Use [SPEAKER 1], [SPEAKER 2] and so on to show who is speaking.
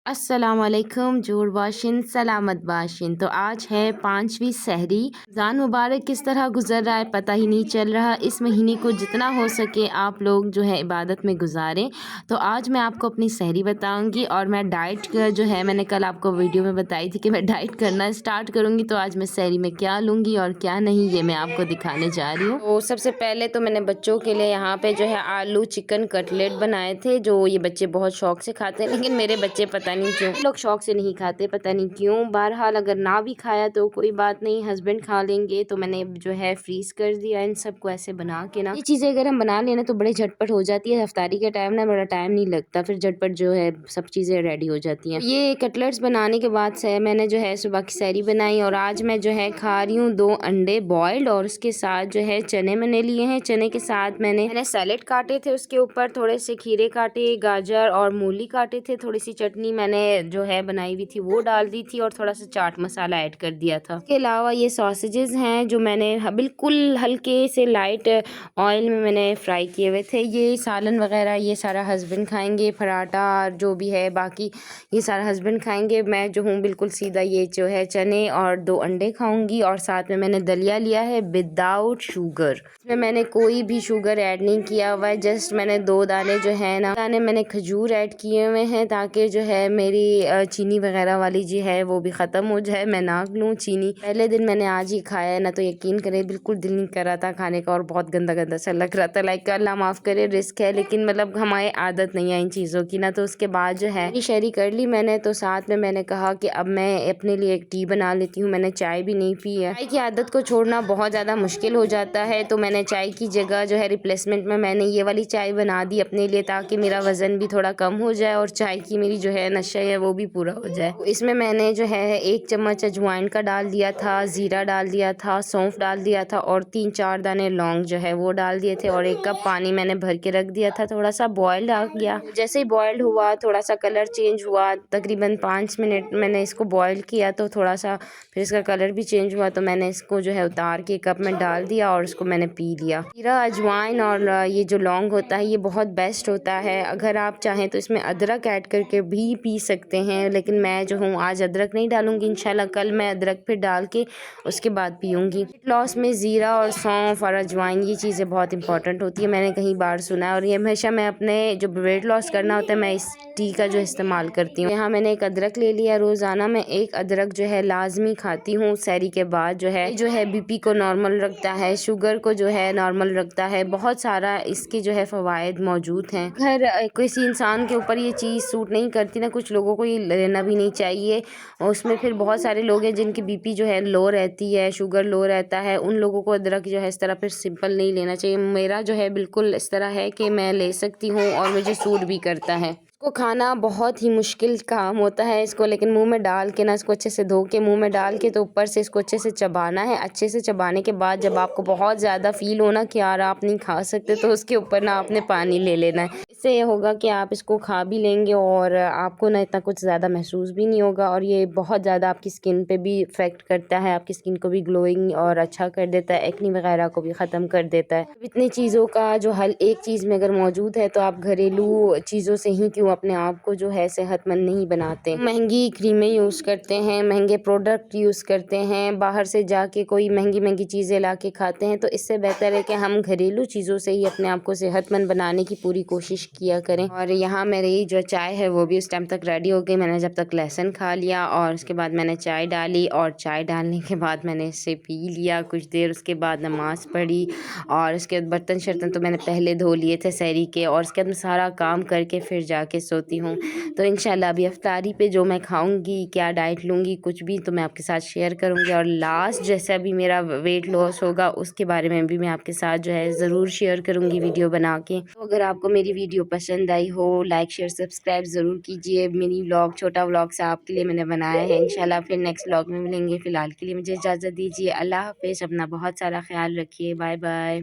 [SPEAKER 1] अस्सलामुअलैकुम जोड़ बाशिन सलामत बाशिन। तो आज है 5वीं सहरी। रमज़ान मुबारक किस तरह गुजर रहा है पता ही नहीं चल रहा। इस महीने को जितना हो सके आप लोग जो है इबादत में गुजारें। तो आज मैं आपको अपनी सहरी बताऊंगी और मैं डाइट का जो है मैंने कल आपको वीडियो में बताई थी कि मैं डाइट करना स्टार्ट करूँगी। तो आज मैं सहरी में क्या लूँगी और क्या नहीं ये मैं आपको दिखाने जा रही हूँ। तो सबसे पहले तो मैंने बच्चों के लिए यहाँ पे जो है आलू चिकन कटलेट बनाए थे, जो ये बच्चे बहुत शौक से खाते हैं। लेकिन मेरे बच्चे पता नहीं क्यों लोग शौक से नहीं खाते, पता नहीं क्यों। बहरहाल अगर ना भी खाया तो कोई बात नहीं, हस्बैंड खा लेंगे। तो मैंने जो है फ्रीज कर दिया इन सबको ऐसे बना के ना। ये चीज़ें अगर हम बना लेना तो बड़े झटपट हो जाती है। इफ्तारी के टाइम ना बड़ा टाइम नहीं लगता, फिर झटपट जो है सब चीज़ें रेडी हो जाती हैं। ये कटलेट्स बनाने के बाद से मैंने जो है सुबह की सैरी बनाई और आज मैं जो है खा रही हूँ 2 अंडे बॉइल्ड और उसके साथ जो है चने मैंने लिए हैं। चने के साथ मैंने सैलेड काटे थे, उसके ऊपर थोड़े से खीरे काटे, गाजर और मूली काटे थे। थोड़ी सी चटनी मैंने जो है बनाई हुई थी वो डाल दी थी और थोड़ा सा चाट मसाला ऐड कर दिया था। इसके अलावा ये सॉसेजेस हैं जो मैंने बिल्कुल हल्के से लाइट ऑयल में मैंने फ्राई किए हुए थे। ये सालन वगैरह ये सारा हस्बैंड खाएंगे, पराठा जो भी है बाकी ये सारा हस्बैंड खाएंगे। मैं जो हूँ बिल्कुल सीधा ये जो है चने और 2 अंडे खाऊंगी। और साथ में मैंने दलिया लिया है विदाउट शुगर। इसमें मैंने कोई भी शुगर ऐड नहीं किया हुआ है, जस्ट मैंने 2 दाने जो है ना दाने मैंने खजूर ऐड किए हुए हैं ताकि जो है मेरी चीनी वगैरह वाली जी है वो भी ख़त्म हो जाए, मैं ना लूँ चीनी। पहले दिन मैंने आज ही खाया है ना, तो यकीन करें बिल्कुल दिल नहीं कर रहा था खाने का और बहुत गंदा गंदा सा लग रहा था। लाइक अल्लाह माफ़ करे, रिस्क है लेकिन मतलब हमारी आदत नहीं है इन चीज़ों की ना। तो उसके बाद जो है शेयरी कर ली मैंने। तो साथ में मैंने कहा कि अब मैं अपने लिए एक टी बना लेती हूँ। मैंने चाय भी नहीं पी है। चाय की आदत को छोड़ना बहुत ज़्यादा मुश्किल हो जाता है, तो मैंने चाय की जगह जो है रिप्लेसमेंट में मैंने ये वाली चाय बना दी अपने लिए, ताकि मेरा वज़न भी थोड़ा कम हो जाए और चाय की मेरी जो है नशा है वो भी पूरा हो जाए। इसमें मैंने जो है 1 चम्मच अजवाइन का डाल दिया था, ज़ीरा डाल दिया था, सौंफ डाल दिया था और 3-4 दाने लौंग जो है वो डाल दिए थे और 1 कप पानी मैंने भर के रख दिया था। थोड़ा सा बॉयल्ड आ गया, जैसे ही बॉयल्ड हुआ थोड़ा सा कलर चेंज हुआ, तकरीबन 5 मिनट मैंने इसको बॉयल किया तो थोड़ा सा फिर इसका कलर भी चेंज हुआ। तो मैंने इसको जो है उतार के कप में डाल दिया और इसको मैंने पी लिया। जीरा अजवाइन और ये जो लौंग होता है ये बहुत बेस्ट होता है। अगर आप चाहें तो इसमें अदरक ऐड करके भी पी सकते हैं, लेकिन मैं जो हूँ आज अदरक नहीं डालूंगी, इंशाल्लाह कल मैं अदरक फिर डाल के उसके बाद पीऊँगी। वेट लॉस में ज़ीरा और सौंफ और अजवाइन ये चीज़ें बहुत इंपॉर्टेंट होती है, मैंने कहीं बार सुना है और ये हमेशा मैं अपने जो वेट लॉस करना होता है मैं इस टी का जो इस्तेमाल करती हूँ। यहाँ मैंने 1 अदरक ले लिया। रोज़ाना मैं 1 अदरक जो है लाजमी खाती हूँ सहरी के बाद। जो है बीपी को नॉर्मल रखता है, शुगर को जो है नॉर्मल रखता है, बहुत सारा इसके जो है फ़वाइद मौजूद हैं। अगर किसी इंसान के ऊपर ये चीज़ सूट नहीं करती ना, कुछ लोगों को ये लेना भी नहीं चाहिए। और उसमें फिर बहुत सारे लोग हैं जिनकी बीपी जो है लो रहती है, शुगर लो रहता है, उन लोगों को अदरक जो है इस तरह फिर सिंपल नहीं लेना चाहिए। मेरा जो है बिल्कुल इस तरह है कि मैं ले सकती हूँ और मुझे सूट भी करता है। इसको खाना बहुत ही मुश्किल काम होता है इसको, लेकिन मुंह में डाल के ना इसको अच्छे से धो के मुंह में डाल के तो ऊपर से इसको अच्छे से चबाना है। अच्छे से चबाने के बाद जब आपको बहुत ज़्यादा फील हो ना कि यार आप नहीं खा सकते, तो उसके ऊपर ना आपने पानी ले लेना है। इससे ये होगा कि आप इसको खा भी लेंगे और आपको ना इतना कुछ ज़्यादा महसूस भी नहीं होगा। और ये बहुत ज़्यादा आपकी स्किन पे भी इफ़ेक्ट करता है, आपकी स्किन को भी ग्लोइंग और अच्छा कर देता है, एक्नी वगैरह को भी ख़त्म कर देता है। इतनी चीज़ों का जो हल एक चीज़ में अगर मौजूद है तो आप घरेलू चीज़ों से ही क्यों अपने आप को जो है सेहतमंद नहीं बनाते। महंगी क्रीमें यूज़ करते हैं, महंगे प्रोडक्ट यूज़ करते हैं, बाहर से जाके कोई महंगी महंगी चीज़ें ला के खाते हैं। तो इससे बेहतर है कि हम घरेलू चीज़ों से ही अपने आप को सेहतमंद बनाने की पूरी कोशिश किया करें। और यहाँ मेरी जो चाय है वो भी उस टाइम तक रेडी हो गई। मैंने जब तक लहसुन खा लिया और उसके बाद मैंने चाय डाली और चाय डालने के बाद मैंने इसे पी लिया कुछ देर। उसके बाद नमाज़ पढ़ी और उसके बाद बर्तन शर्तन तो मैंने पहले धो लिए थे सहरी के, और उसके बाद मैं सारा काम करके फिर जाके सोती हूँ। तो इंशाल्लाह अभी इफ्तारी पे जो मैं खाऊंगी, क्या डाइट लूँगी, कुछ भी तो मैं आपके साथ शेयर करूँगी। और लास्ट जैसा भी मेरा वेट लॉस होगा उसके बारे में भी मैं आपके साथ जो है ज़रूर शेयर करूँगी वीडियो बना के। तो अगर आपको मेरी वीडियो पसंद आई हो, लाइक शेयर सब्सक्राइब ज़रूर कीजिए। मिनी व्लॉग, छोटा व्लॉग सा आपके लिए मैंने बनाया है। इंशाल्लाह फिर नेक्स्ट व्लॉग में मिलेंगे। फ़िलहाल के लिए मुझे इजाज़त दीजिए। अल्लाह हाफ़िज़। अपना बहुत सारा ख्याल रखिए। Bye bye.